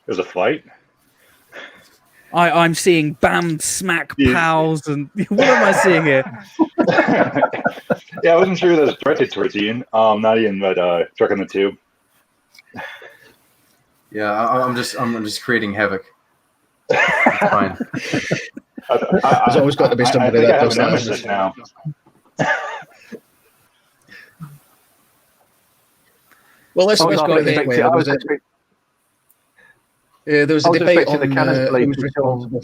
There's a fight? I'm seeing bam, smack, pals, and what am I seeing here? Yeah, I wasn't sure that was directed towards Ian. Not Ian, but Trek on the Tube. Yeah, I'm just creating havoc. It's fine. There's always got to be somebody that does that. Now. Well, let's go it this way. There was a debate on who's responsible.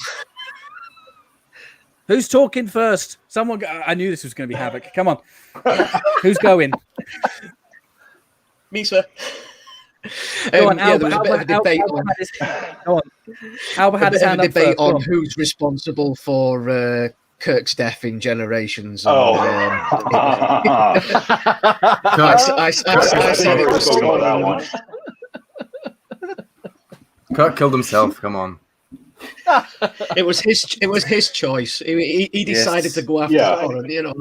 Who's talking first? Someone. I knew this was going to be Havoc. Come on. Who's going? Me, sir. Go on, yeah, Albert. there was a bit of a debate Go on. Albert had his hand up debate first. Go on who's responsible for Kirk's death in Generations. And, Oh. I said it was Spoken about that one. Kirk killed himself. Come on. It was his choice. He decided to go after Thorin, you know.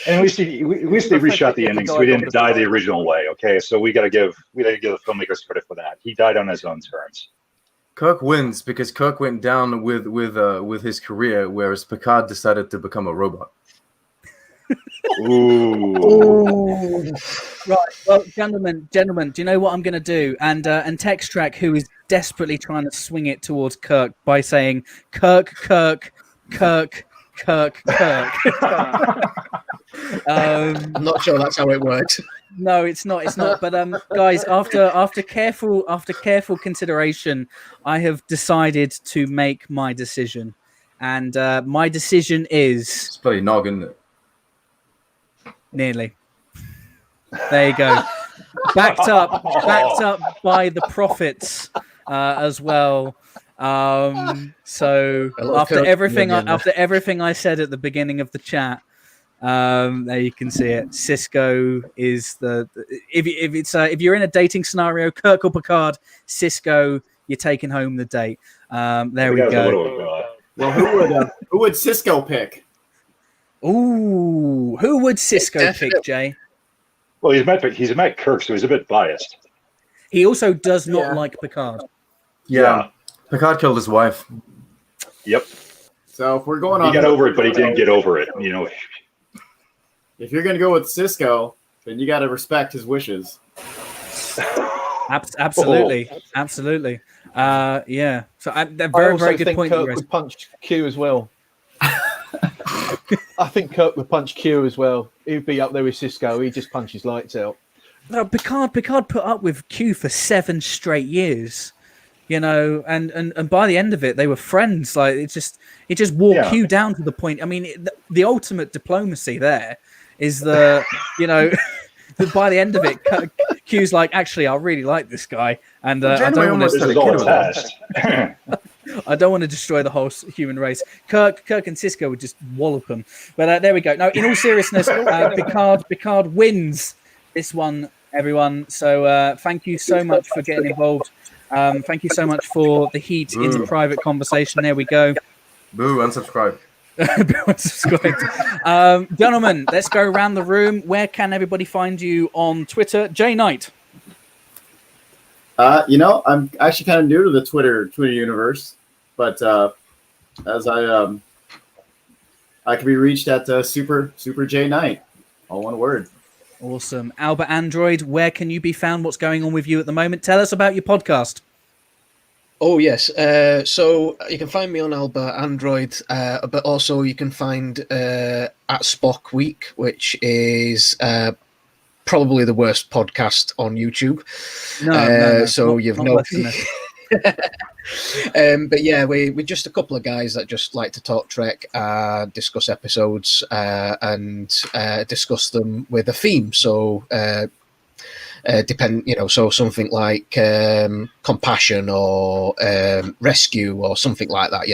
And at least they reshot the ending, so he didn't die the original way. Okay, so we got to give the filmmakers credit for that. He died on his own terms. Kirk wins because Kirk went down with his career, whereas Picard decided to become a robot. Ooh. Right, well, gentlemen, do you know what I'm going to do? And Textrack, who is desperately trying to swing it towards Kirk by saying Kirk. I'm not sure that's how it works. No, it's not. But guys, after careful consideration, I have decided to make my decision, and my decision is It's bloody noggin, isn't it? nearly. There you go. Backed up by the prophets as well. So after everything I said at the beginning of the chat, there you can see it. Cisco is if you're in a dating scenario, Kirk or Picard, Cisco, you're taking home the date. There we go. Well, who would Cisco pick? Ooh, who would Cisco pick, Jay? Well, he's met Kirk, so he's a bit biased. He also does not like Picard. Yeah. Picard killed his wife. Yep. So if we're going on, He got over it, but he didn't get over it. You know. if you're going to go with Cisco, then you got to respect his wishes. Absolutely. Yeah. So they're very good point. Kirk would punch Q as well. I think Kirk would punch Q as well. He'd be up there with Cisco. He'd just punch his lights out. No, Picard put up with Q for 7 straight years, you know, and by the end of it, they were friends. Like it just wore Q down to the point. I mean, the ultimate diplomacy there is that by the end of it, Q's like, actually, I really like this guy, and I don't want to. I don't want to destroy the whole human race. Kirk and Cisco would just wallop them. But there we go. No, in all seriousness, Picard wins this one, everyone. So thank you so much for getting involved. Thank you so much for the heat into private conversation. There we go. Boo, unsubscribe. Gentlemen, let's go around the room. Where can everybody find you on Twitter? Jay Knight. I'm actually kind of new to the Twitter universe, but as I can be reached at Super J Knight, all one word. Awesome. Albert Android, where can you be found? What's going on with you at the moment? Tell us about your podcast. Oh, yes. So you can find me on Albert Android, but also you can find at Spock Week, which is probably the worst podcast on YouTube. No, so not, you've not no. But yeah, we're just a couple of guys that just like to talk Trek, discuss episodes, and discuss them with a theme. So so something like compassion or rescue or something like that.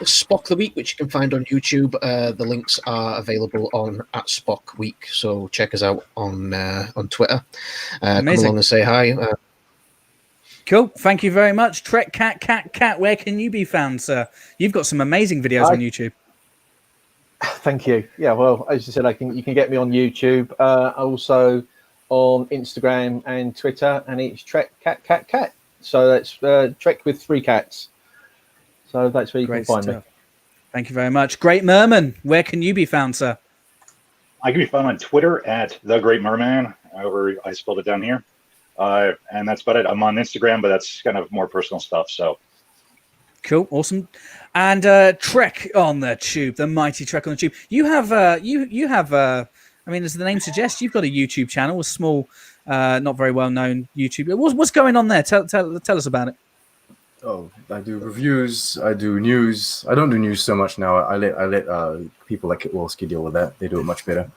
Spock the Week, which you can find on YouTube. The links are available on at Spock Week. So check us out on Twitter. Come along and say hi. Cool. Thank you very much. Trek Cat. Where can you be found, sir? You've got some amazing videos on YouTube. Thank you. Yeah, well, as you said, you can get me on YouTube, also on Instagram and Twitter, and it's Trek Cat. So that's Trek with 3 cats. So that's where you can find me. Thank you very much. Great Merman, where can you be found, sir? I can be found on Twitter at The Great Merman. However, I spelled it down here. And that's about it. I'm on Instagram, but that's kind of more personal stuff. So cool, awesome. And Trek on the Tube, the mighty Trek on the Tube. You have you have I mean, as the name suggests, you've got a YouTube channel, a small, not very well known YouTube. What's going on there? Tell us about it. I do reviews. I do news. I don't do news so much now. I let people like Wolski deal with that. They do it much better.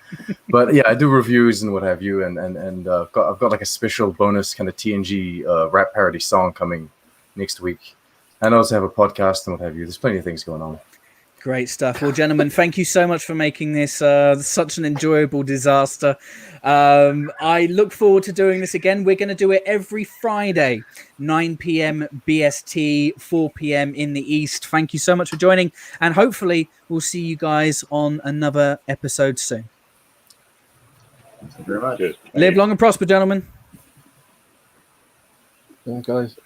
But yeah, I do reviews and what have you. And I've got like a special bonus kind of TNG rap parody song coming next week. And I also have a podcast and what have you. There's plenty of things going on. Great stuff. Well, gentlemen, thank you so much for making this such an enjoyable disaster. I look forward to doing this again. We're going to do it every Friday, 9 p.m. BST, 4 p.m. in the East. Thank you so much for joining. And hopefully we'll see you guys on another episode soon. Thank you very much. Live long and prosper, gentlemen. Yeah, guys.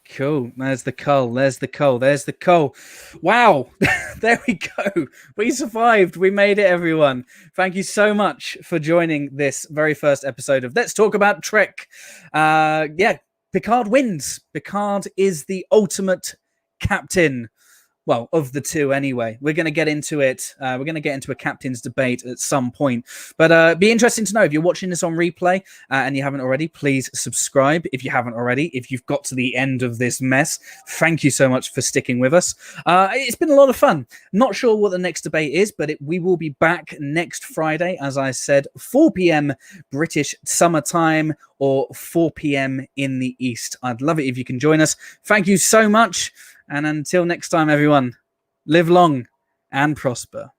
Cool. There's the cull. There's the cull. There's the cull. Wow. There we go. We survived. We made it, everyone. Thank you so much for joining this very first episode of Let's Talk About Trek. Yeah, Picard wins. Picard is the ultimate captain. Well, of the two anyway. We're going to get into it. We're going to get into a captain's debate at some point. But be interesting to know if you're watching this on replay and you haven't already, please subscribe. If you haven't already, if you've got to the end of this mess, thank you so much for sticking with us. It's been a lot of fun. Not sure what the next debate is, but we will be back next Friday, as I said, 4 p.m. British summertime or 4 p.m. in the East. I'd love it if you can join us. Thank you so much. And until next time, everyone, live long and prosper.